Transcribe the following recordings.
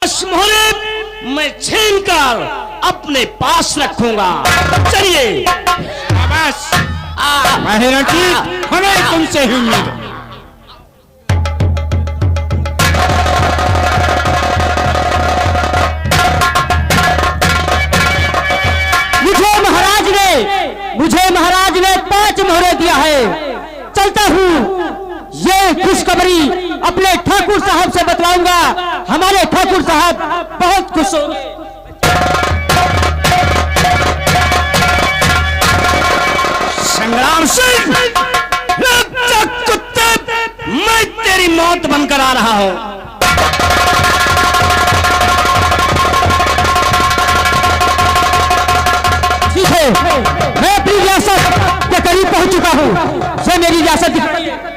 मोहरे मैं छीन कर अपने पास रखूंगा। चलिए बस हमें तुमसे ही उम्मीद है। मुझे महाराज ने 5 मोहरे दिया है। चलता हूँ, ये खुशखबरी अपने ठाकुर साहब से बतलाऊंगा। हमारे ठाकुर साहब बहुत खुश होंगे। संग्राम सिंह, कुत्ते, मैं तेरी मौत बनकर आ रहा हूं। मैं अपनी रियासत के करीब पहुंच चुका हूं। से मेरी रियासत दिखाई है।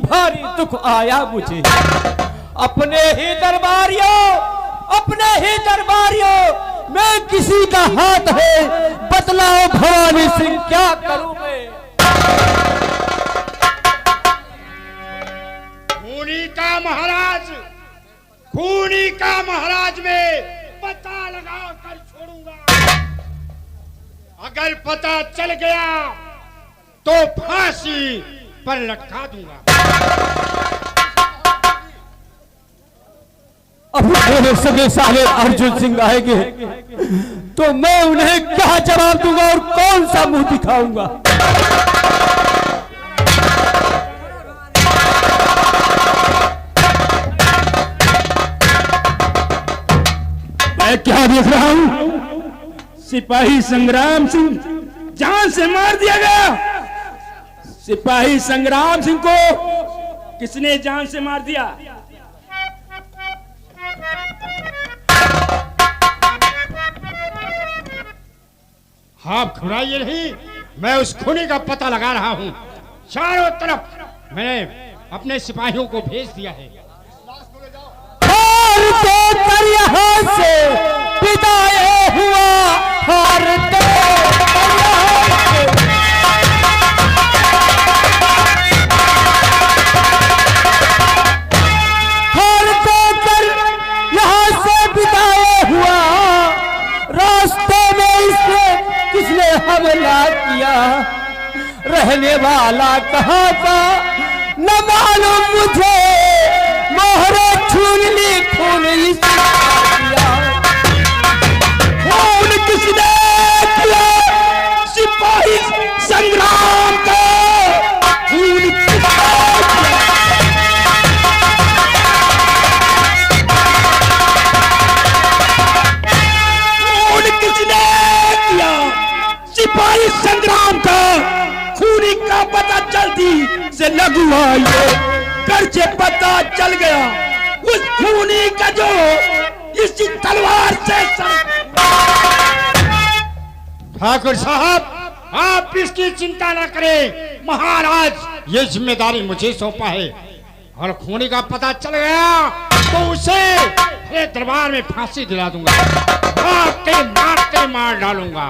भारी दुख आया मुझे। अपने ही दरबारियों मैं किसी का हाथ है, बतलाओ भवानी सिंह क्या करूं मैं। खूनी का महाराज में पता लगा कर छोड़ूंगा। अगर पता चल गया तो फांसी पर लटका दूंगा। अब मेरे सगे साले अर्जुन सिंह आएंगे तो मैं उन्हें क्या जवाब दूंगा और कौन सा मुंह दिखाऊंगा। मैं क्या देख रहा हूं? सिपाही संग्राम सिंह जान से मार दिया गया। सिपाही संग्राम सिंह को किसने जान से मार दिया? आप घबराइए नहीं, मैं उस खूनी का पता लगा रहा हूं। चारों तरफ मैंने अपने सिपाहियों को भेज दिया है। यहाँ से विदाई हुआ रास्ते में इसने किसने हमला किया, रहने वाला कहाँ का न मालूम मुझे। मोहरे छून ली खून खून किसने किया? सिपाही संग्राम का खून किसने किया? सिपाही संग्राम का खूनी का पता जल्दी से लगू आइए। कर से पता चल गया उस खूनी का जो इसी तलवार से ठाकुर साहब, आप इसकी चिंता न करें। महाराज ये जिम्मेदारी मुझे सौंपा है, और खूनी का पता चल गया तो उसे मेरे दरबार में फांसी दिला दूंगा, मारते मारते मार डालूंगा।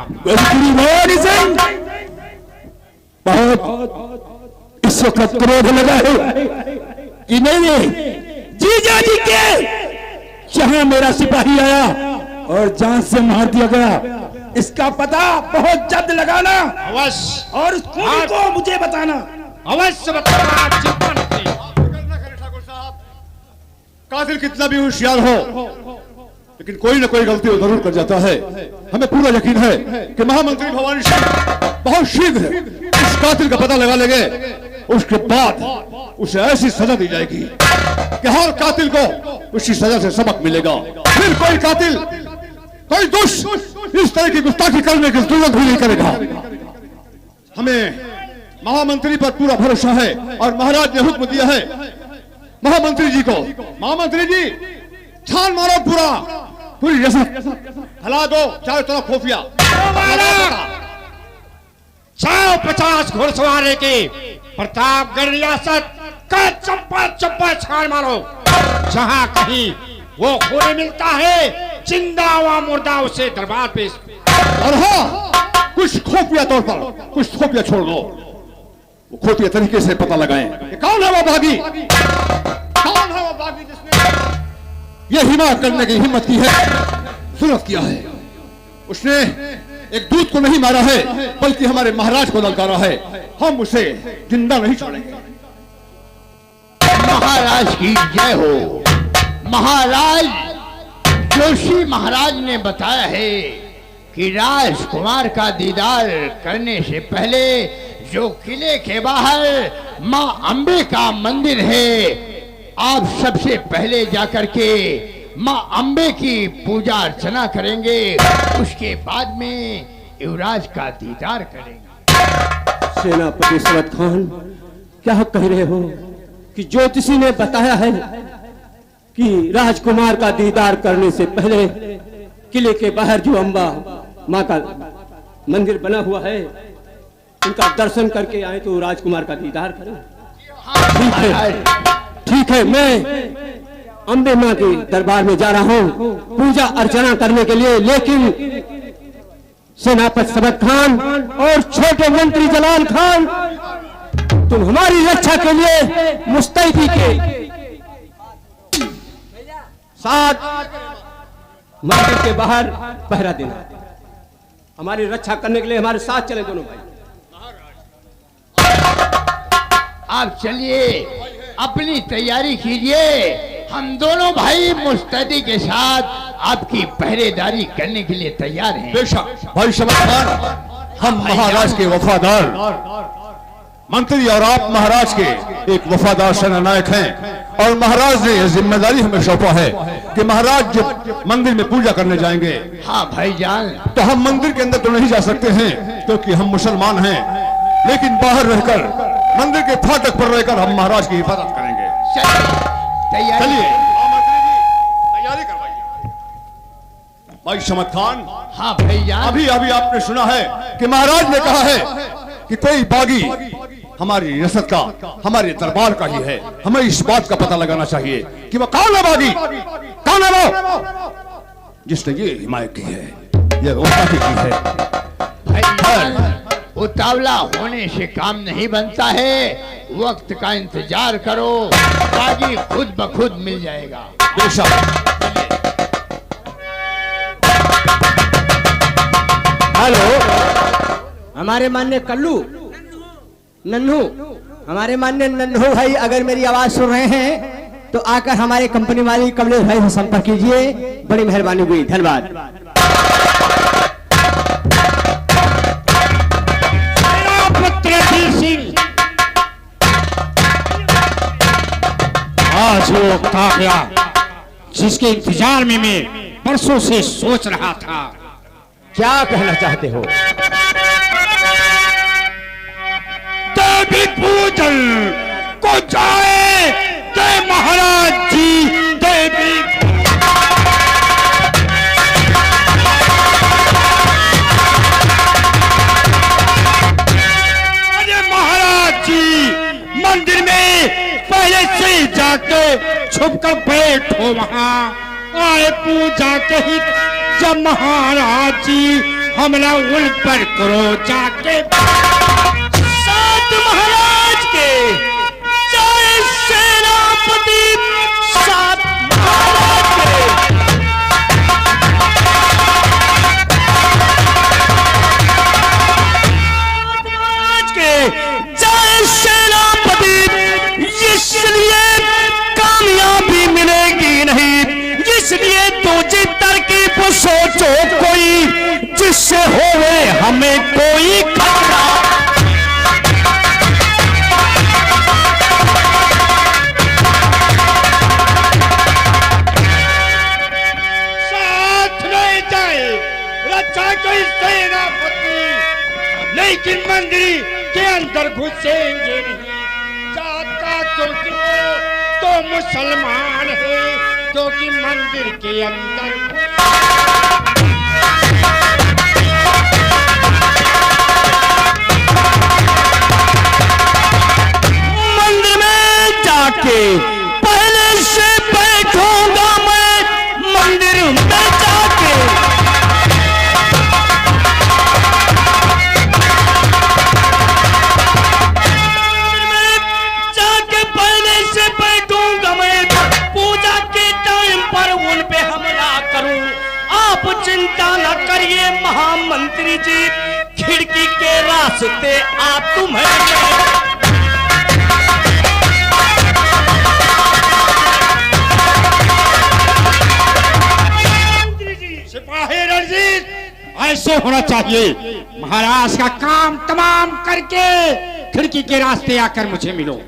बहुत इस वक्त क्रोध लगा है कि नहीं जीजा जी के जहां मेरा सिपाही आया और जान से मार दिया गया, इसका पता बहुत जल्द लगाना अवश्य, और उस खूनी को मुझे बताना। अवश्य बताना, चिंता न करें। ठाकुर साहब, कातिल कितना भी होशियार हो, लेकिन कोई ना कोई गलती वो जरूर कर जाता है। हमें पूरा यकीन है कि महामंत्री भवानी सिंह बहुत शीघ्र इस कातिल का पता लगा लेंगे। उसके बाद उसे ऐसी सजा दी जाएगी कि हर कातिल को उसी सजा से सबक मिलेगा। फिर कोई कातिल, कोई दुष्ट इस तरह की गुस्ताखी करने की जरूरत भी नहीं करेगा। हमें महामंत्री पर पूरा भरोसा है, और महाराज ने हुक्म दिया है महामंत्री जी को, महामंत्री जी छान मारो पूरी रसद हला दो, चारों तरफ खुफिया 50 घुड़सवार के प्रतापगढ़ रियासत का चप्पा चप्पा छान मारो। जहां कहीं वो खूनी मिलता है, जिंदा व मुर्दा उसे दरबार पे। और हाँ, कुछ खुफिया तौर पर कुछ खुफिया छोड़ दो, वो खुफिया तरीके से पता लगाएं कि कौन है वो बागी, कौन है वो बागी जिसने ये हिमा करने की हिम्मत की है, जुर्रत किया है। उसने एक दूत को नहीं मारा है, बल्कि हमारे महाराज को ललकारा है। हम उसे जिंदा नहीं छोड़ेंगे। महाराज की जय हो। महाराज जोशी महाराज ने बताया है कि राजकुमार का दीदार करने से पहले जो किले के बाहर मां अंबे का मंदिर है, आप सबसे पहले जाकर के मां अंबे की पूजा अर्चना करेंगे, उसके बाद में युवराज का दीदार करेंगे। सेनापति समत खान, क्या कह रहे हो कि ज्योतिषी ने बताया है कि राजकुमार का दीदार करने से पहले किले के बाहर जो अंबा माँ का मंदिर बना हुआ है, उनका दर्शन करके आए तो राजकुमार का दीदार करें? ठीक है, मैं अंबे माँ के दरबार में जा रहा हूँ पूजा अर्चना करने के लिए, लेकिन सेनापति समत खान और छोटे मंत्री जलाल खान, तुम हमारी रक्षा के लिए मुस्तैदी के साथ मंदिर के बाहर पहरा देना, हमारी रक्षा करने के लिए हमारे साथ चले दोनों भाई। आप चलिए, अपनी तैयारी कीजिए, हम दोनों भाई मुस्तैदी के साथ आपकी पहरेदारी करने के लिए तैयार हैं। बेशक भाई समत खान, हम महाराज के वफादार मंत्री और आप महाराज के एक वफादार सेनानायक हैं, और महाराज ने यह जिम्मेदारी हमें सौंपा है कि महाराज जब मंदिर में पूजा करने जाएंगे, हाँ भाईजान, तो हम मंदिर के अंदर तो नहीं जा सकते हैं क्योंकि हम मुसलमान हैं, लेकिन बाहर रहकर मंदिर के फाटक पर रहकर हम महाराज की हिफाजत करेंगे। चलिए तैयारी करवाइए। भाई समत खान, हाँ भाईजान, अभी अभी आपने सुना है कि महाराज ने कहा है कि कोई बागी हमारी रियासत का, हमारे दरबार का ही है। हमें इस बात का पता लगाना चाहिए कि वह कौन है बागी, कौन है वो जिसने ये हिमायत की है, ये गुस्ताखी की है। भाईजान, उतावला होने से काम नहीं बनता है, वक्त का इंतजार करो, बागी खुद ब खुद मिल जाएगा। बेशक। हेलो, हमारे मान्य कल्लू नन्हू, हमारे मान्य नन्हू भाई अगर मेरी आवाज सुन रहे हैं तो आकर हमारे कंपनी मालिक कमलेश भाई से संपर्क कीजिए, बड़ी मेहरबानी हुई, धन्यवाद। आज वो वक्त आ गया जिसके इंतजार में मैं परसों से सोच रहा था। क्या कहना चाहते हो? देवी पूजन को जाए जय महाराज जी, देवी छुप कर बैठो वहाँ, आए पूजा के ही जब महाराज जी हमला उन पर करो जाके। सात महाराज के जय सेनापति, सात महाराज के जय सेनापति। इसलिए कामयाबी मिलेगी नहीं, इसलिए तुझे तरकीब सोचो कोई, जिससे होवे हमें कोई खतरा। साथ ले जाए रक्षा कोई सेनापति, लेकिन मंदिर के अंदर घुसेंगे नहीं। जाता क्योंकि वो तो मुसलमान है, क्योंकि मंदिर के अंदर मंदिर में जाके पहले से बैठूंगा मैं, मंदिर में जाके पहले से बैठूंगा मैं, पूजा के टाइम पर उन पे हमला करूं। आप चिंता न करिए महामंत्री जी, खिड़की के रास्ते आ तुम्हें सिपाही रणजीत, ऐसे होना चाहिए। महाराज का काम तमाम करके खिड़की के रास्ते आकर मुझे मिलो।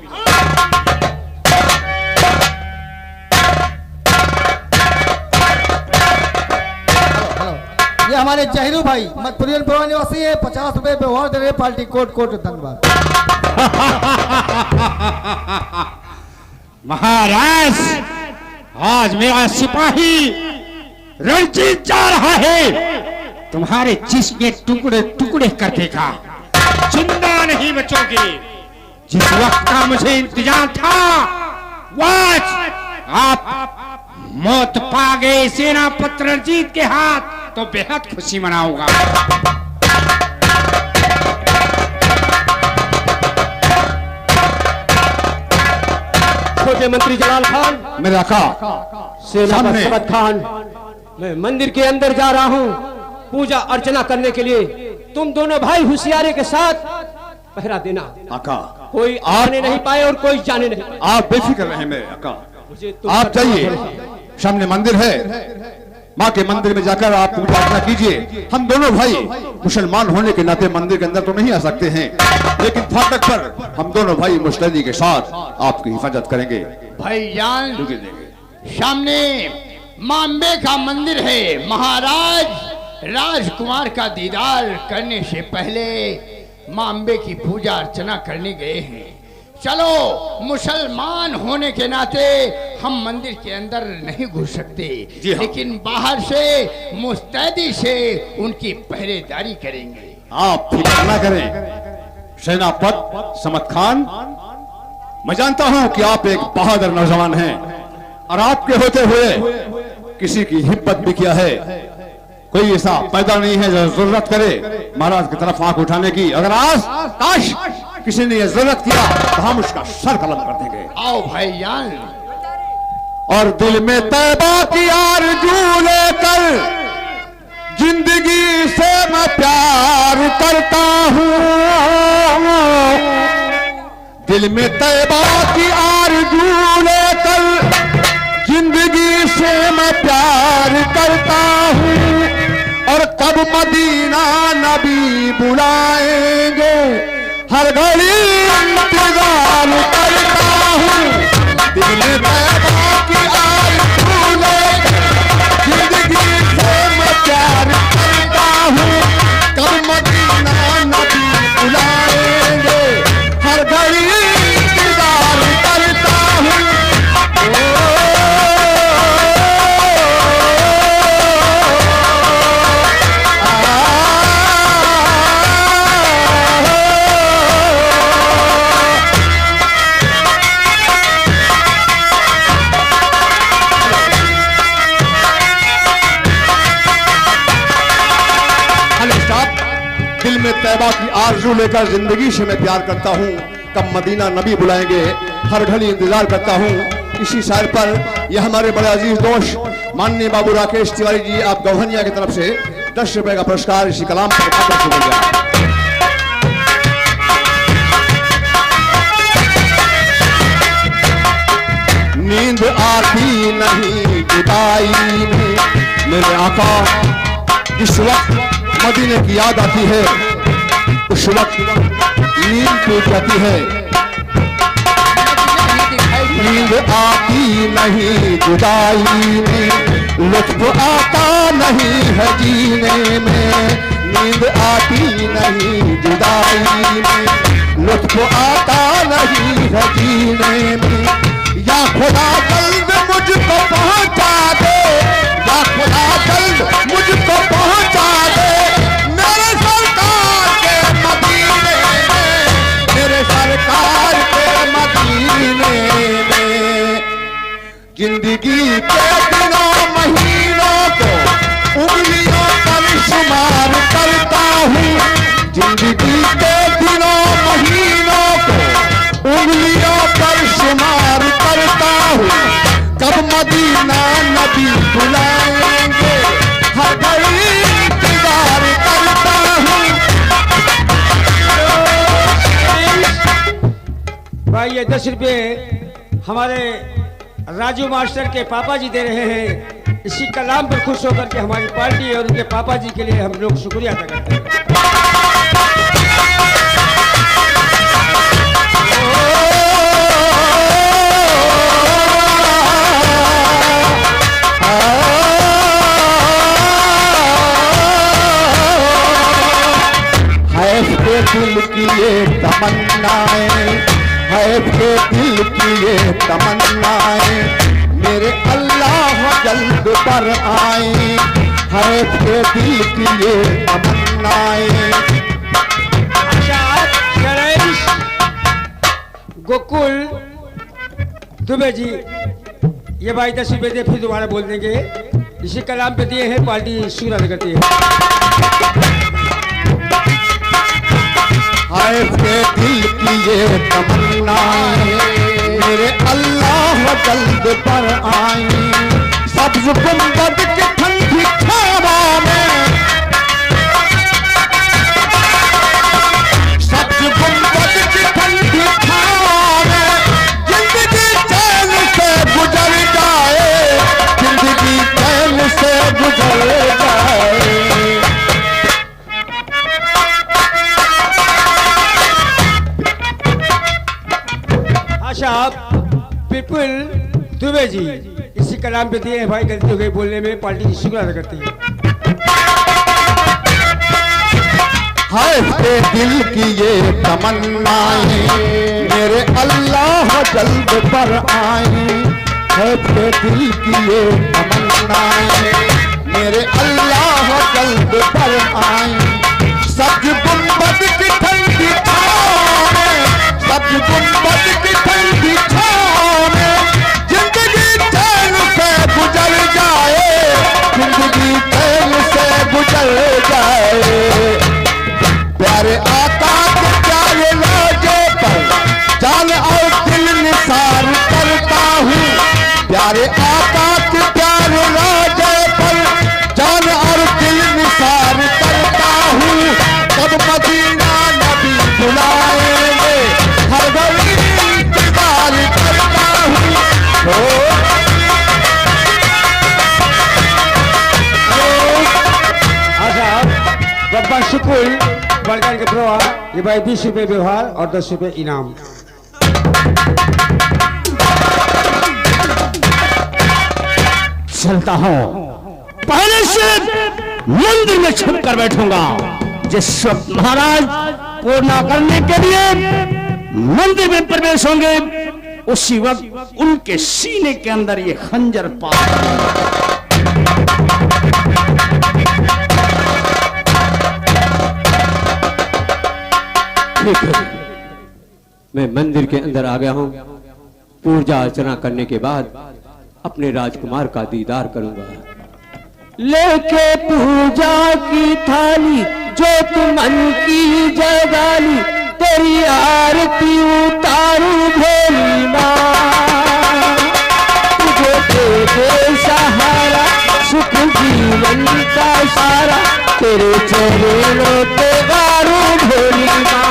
ये हमारे जहीरू भाई मधुपुर निवासी है, 50 रुपए व्यवहार दे रहे पार्टी कोट कोट धन्यवाद। महाराज, आज मेरा सिपाही रणजीत जा रहा है, तुम्हारे जिस्म के टुकड़े टुकड़े कर देगा, जिंदा नहीं बचोगे। जिस वक्त का मुझे इंतजार था, आज आप मौत पा गए सेनापति रणजीत के हाथ, तो बेहद खुशी मनाऊंगा। छोटे मंत्री जलाल खान, मेरे आका, सेनापति सबत खान, मैं मंदिर के अंदर जा रहा हूँ पूजा अर्चना करने के लिए। तुम दोनों भाई होशियारी के साथ पहरा देना। आका, कोई आने नहीं पाए और कोई जाने नहीं पाए। आप बेफिक्र रहे मेरे आका, मुझे तुम आप पर जाइए, भरोसा। सामने मंदिर है, माँ के मंदिर में जाकर आप पूजा अर्चना कीजिए। हम दोनों भाई मुसलमान होने के नाते मंदिर के अंदर तो नहीं आ सकते हैं, लेकिन फाटक पर हम दोनों भाई मुस्तैदी के साथ आपकी हिफाजत करेंगे। भाईजान, सामने मां अम्बे का मंदिर है। महाराज राजकुमार का दीदार करने से पहले मां अम्बे की पूजा अर्चना करने गए हैं। चलो, मुसलमान होने के नाते हम मंदिर के अंदर नहीं घुस सकते, लेकिन बाहर से मुस्तैदी से उनकी पहरेदारी करेंगे। आप फिक्र न करें सेनापति समत खान, मैं जानता हूं कि आप एक बहादुर नौजवान हैं और आपके होते हुए किसी की हिम्मत भी किया है। कोई ऐसा पैदा नहीं है जो जरूरत करे महाराज की तरफ आंख उठाने की। अगर आज काश किसी ने यह जरूरत किया तो हम उसका सर कलम कर देंगे। आओ भाईजान। और दिल में तैबा की आरज़ू लेकर जिंदगी से मैं प्यार करता हूँ, दिल में तैबा की आरज़ू लेकर जिंदगी से मैं प्यार करता हूँ। और कब मदीना नबी बुलाएंगे हर घड़ी इंतजार करता हूँ। दिल में तैबा की आरज़ू लेकर जिंदगी से मैं प्यार करता हूँ। कब मदीना नबी बुलाएंगे हर घड़ी इंतजार करता हूँ। तैयबा की आरजू लेकर जिंदगी से मैं प्यार करता हूँ। कब मदीना नबी बुलाएंगे, हर घड़ी इंतजार करता हूँ। इसी शायर पर यह हमारे बड़े अजीज दोस्त माननीय बाबू राकेश तिवारी जी आप गौहनिया की तरफ से 10 रुपए का पुरस्कार इसी कलाम पर मिल गया। नींद आती नहीं जुदाई में मेरे आका, जिस वक्त मदीने की याद आती है उस वक्त नींद टूट जाती है। नींद आती नहीं जुदाई में, लुत्फ आता नहीं है जीने में। नींद आती नहीं जुदाई में, लुत्फ आता नहीं है जीने में। या खुदा जल्द मुझको पहुंचा दे, या खुदा जल्द मुझको पहुंचा दे मेरे सरकार के मदीने में, मेरे सरकार के मदीने में। जिंदगी के दिनों महीनों को उंगलियों पर शुमार करता हूँ। जिंदगी के दिनों महीनों को उंगलियों पर शुमार करता हूँ। कब मदीना नबी बुलाएंगे, हर घड़ी इंतजार करता हूँ। भाई ये 10 रुपये हमारे राजू मास्टर के पापा जी दे रहे हैं। इसी कलाम पर खुश होकर के हमारी पार्टी और उनके पापा जी के लिए हम लोग शुक्रिया अदा करते हैं। है दिल की ये तमन्नाएं, है दिल की ये तमन्नाएं मेरे अल्लाह जल्द पर आए। है दिल की ये तमन्नाएं। गोकुल दुबे जी ये भाई 10 रुपये दे, फिर दोबारा बोल देंगे। इसी कलाम पे दिए हैं, पार्टी शुक्र अदा करती है। हाय के दिल की ये तमन्नाएं मेरे अल्लाह जल्द पर आई। सब्ज गुंबद की ठंडी छावा में, सब्ज गुंबद की ठंडी छावा में जिंदगी चैन से गुजर जाए, जिंदगी चैन से गुजर जाए। पीपल दुबे जी इसी कलाम पे दिए हैं भाई, गलती हो गई बोलने में, पार्टी शुक्र अदा करती है। हाय के दिल की ये तमन्नाएं मेरे अल्लाह जल्द पर आए। है के दिल की ये तमन्नाएं मेरे अल्लाह जल्द पर आए। सब्ज गुंबद की ठंडी छाँव में, सब्ज गुंबद की ठंडी छाँव में जिंदगी चैन से गुजर जाए, जिंदगी चैन से गुजर जाए। प्यारे आका के प्यारे लाजे पर जान और दिल निसार करता हूँ। प्यारे आका के प्यारे लाजे पर जान और दिल निसार करता हूँ। कब मदीना नबी बुलाएंगे, हर घड़ी इंतजार करता हूँ। बब्बा शुकुल बलगार के प्रवाह ये भाई 20 रुपये व्यवहार और 10 रुपये इनाम। चलता हूँ, पहले से मंदिर में छुप कर बैठूंगा। जिस वक्त महाराज पूर्णा करने के लिए मंदिर में प्रवेश होंगे उसी वक्त उनके सीने के अंदर ये खंजर पार। मैं मंदिर के अंदर आ गया हूँ। पूजा अर्चना करने के बाद अपने राजकुमार का दीदार करूंगा। लेके पूजा की थाली ज्योत मन की जगाली तेरी आरती उतारू भोली माँ, तुझे दे दे सहारा सुख जीवन का सारा, तेरे चरणों पे गारू भोली माँ।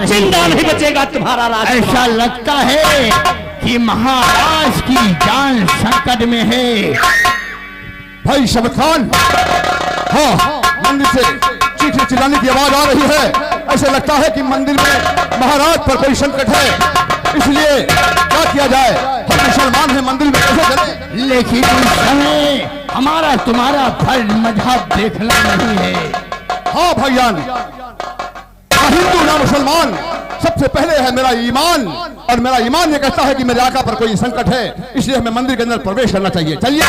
जिंदा नहीं बचेगा तुम्हारा राज। ऐसा लगता है कि महाराज की जान संकट में है। भाई शबत खान, हाँ, मंदिर से चीखने चिल्लाने की आवाज आ रही है। ऐसा लगता है कि मंदिर में महाराज पर कोई संकट है, इसलिए क्या किया जाए? हम मुसलमान हैं, मंदिर में कैसे चले? लेकिन इस समय हमारा तुम्हारा फर्ज मजहब देखना नहीं है। हाँ भाईजान, ना हिंदू ना मुसलमान, सबसे पहले है मेरा ईमान, और मेरा ईमान ये कहता है कि मेरे आका पर कोई संकट है, इसलिए हमें मंदिर के अंदर प्रवेश करना चाहिए। चलिए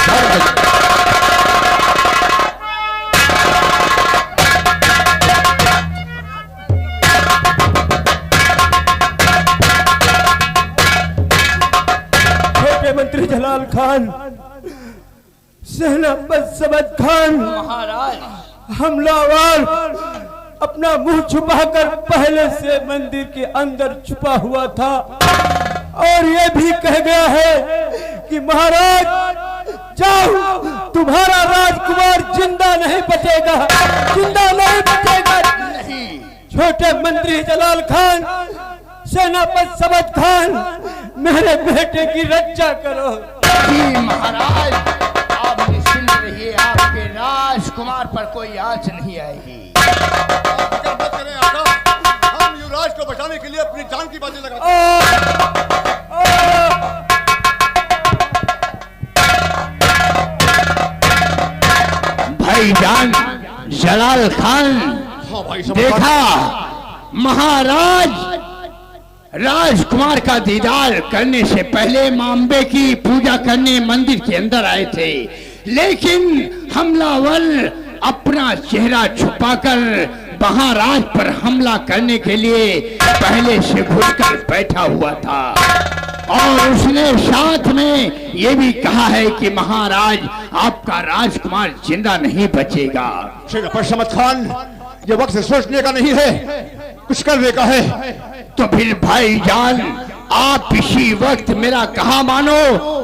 छोटे मंत्री जलाल खान, सेनापति सबत खान, हमलावर अपना मुंह छुपाकर पहले से मंदिर के अंदर छुपा हुआ था और ये भी कह गया है कि महाराज जाओ, तुम्हारा राजकुमार जिंदा नहीं बचेगा, जिंदा नहीं बचेगा। छोटे मंत्री जलाल खान, सेनापति सबत खान, मेरे बेटे की रक्षा करो। महाराज आप निश्चिंत रहिए, आपके राजकुमार पर कोई आंच नहीं आएगी। हम युवराज को बचाने के लिए अपनी जान की बाजी लगाते हैं। भाईजान जलाल खान, हाँ भाई, देखा महाराज राजकुमार का दीदार करने से पहले मांबे की पूजा करने मंदिर के अंदर आए थे, लेकिन हमलावर अपना चेहरा छुपाकर महाराज पर हमला करने के लिए पहले से घुसकर बैठा हुआ था और उसने साथ में ये भी कहा है कि महाराज आपका राजकुमार जिंदा नहीं बचेगा। शमत खान, ये वक्त सोचने का नहीं है, कुछ करने का है। तो फिर भाईजान आप इसी वक्त मेरा कहा मानो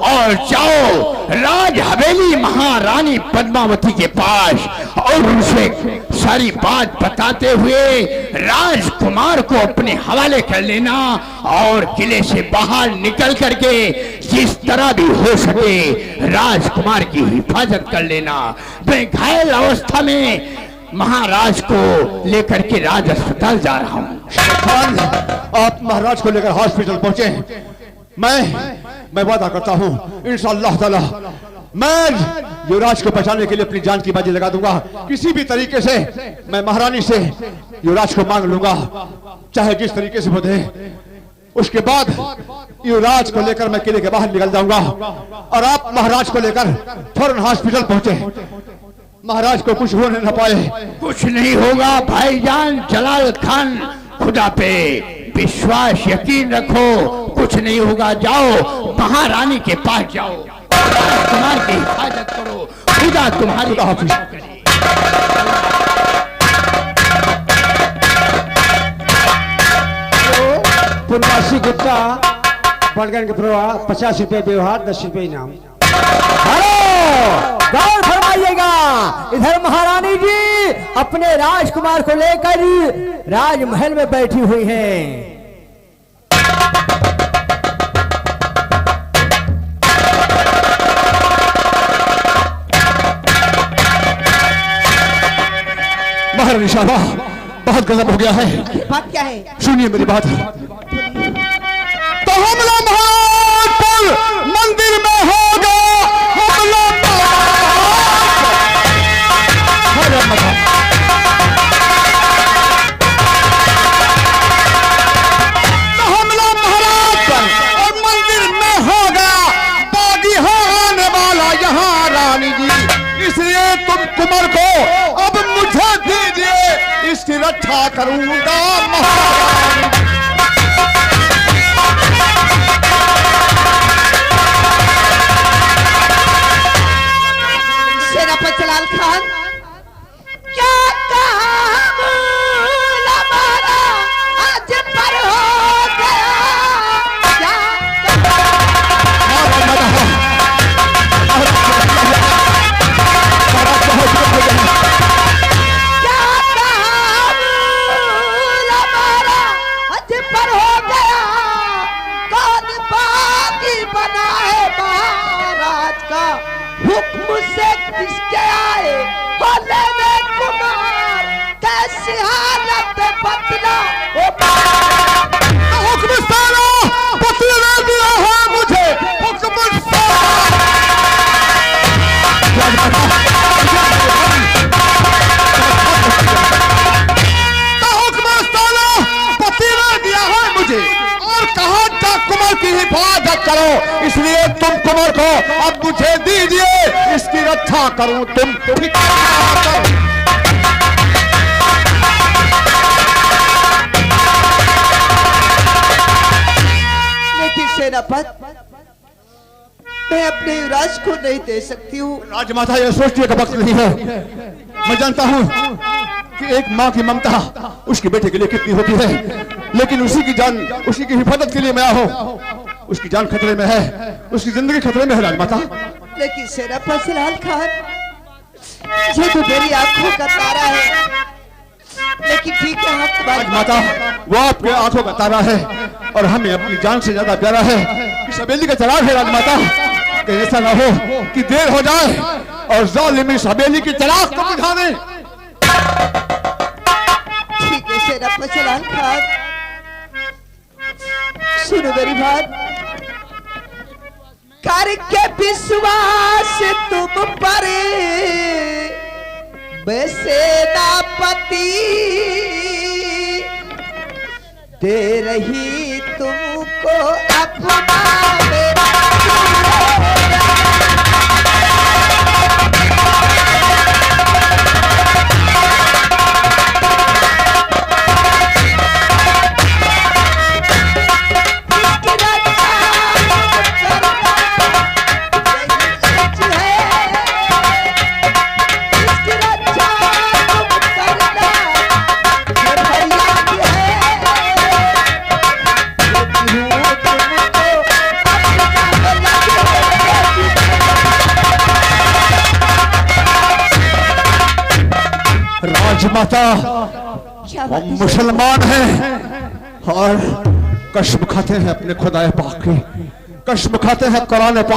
और जाओ राज हवेली महारानी पद्मावती के पास और उनसे सारी बात बताते हुए राजकुमार को अपने हवाले कर लेना और किले से बाहर निकल करके जिस तरह भी हो सके राजकुमार की हिफाजत कर लेना। मैं घायल अवस्था में महाराज को लेकर के राज अस्पताल जा रहा हूँ। खान, आप महाराज को लेकर हॉस्पिटल पहुंचे। मैं वादा करता हूँ इंशाअल्लाह ताला मैं युवराज को बचाने के लिए अपनी जान की बाजी लगा दूंगा। किसी भी तरीके से मैं महारानी से युवराज को मांग लूंगा, चाहे जिस तरीके से वो दे। उसके बाद युवराज को लेकर मैं किले के बाहर निकल जाऊंगा और आप महाराज को लेकर फौरन हॉस्पिटल पहुंचे। महाराज को कुछ होने न पाए। कुछ नहीं होगा भाईजान जलाल खान, खुदा पे विश्वास यकीन रखो, कुछ नहीं होगा। जाओ महारानी के पास जाओ, राजकुमार की हिफाजत करो, खुदा तुम्हारी हिफाजत करे। पूर्वासी गुप्ता बड़गन के प्रवाह 50 रुपए व्यवहार 10 रुपए इनाम। गौर फरमाइएगा, इधर महारानी जी अपने राजकुमार को लेकर राजमहल में बैठी हुई हैं। महारानी शाबा, बहुत गजब हो गया है। बात क्या है? सुनिए मेरी बात। तो हमला महाराज पर मंदिर में होगा, हमला तो हमला महाराज पर और मंदिर में होगा, बागी हो आने वाला यहाँ रानी जी। इसलिए तुम कुंवर को अब मुझे दीजिए, इसकी रक्षा करूंगा महारानी। सेनापति जलाल खान, क्या कहा मूला मारा आज पर हो गया, क्या हुक्म से किसके आए होले में कुमार, कैसी हालत बदला हुक्म सारा बतला दिया है मुझे, हुक्म दिया है मुझे और कहा था कुमार की हिफाजत करो। इसलिए तुम कुमार को अब मुझे दीजिए, इसकी रक्षा करूं। तुम लेकिन सेनापति, मैं अपने युवराज को नहीं दे सकती हूँ। राजमाता यह सोचने का वक्त नहीं है। मैं जानता हूँ कि एक माँ की ममता उसके बेटे के लिए कितनी होती है, लेकिन उसी की जान, उसी की हिफाजत के लिए मैं आया हूँ। उसकी जान खतरे में है, उसकी जिंदगी खतरे में है राजमाता। लेकिन सेनापति जलाल खान, ये तो मेरी आंखों का तारा है। लेकिन ठीक है, आप राजमाता, वो आपके आंखों का तारा है और हमें अपनी जान से ज्यादा प्यारा है कि हवेली का चराग है राजमाता। कि ऐसा ना हो कि देर हो जाए और जालिम इस हवेली की चराग को बुझा दे। ठीक है सेनापति जलाल खान, सुनो मेरी बात। करके विश्वास तुम पर मैं सेनापति, दे रही तुमको अपना मेरा राजमाता, हम मुसलमान हैं और कसम खाते हैं अपने खुदाए पाक की, कसम खाते हैं कुरान पाक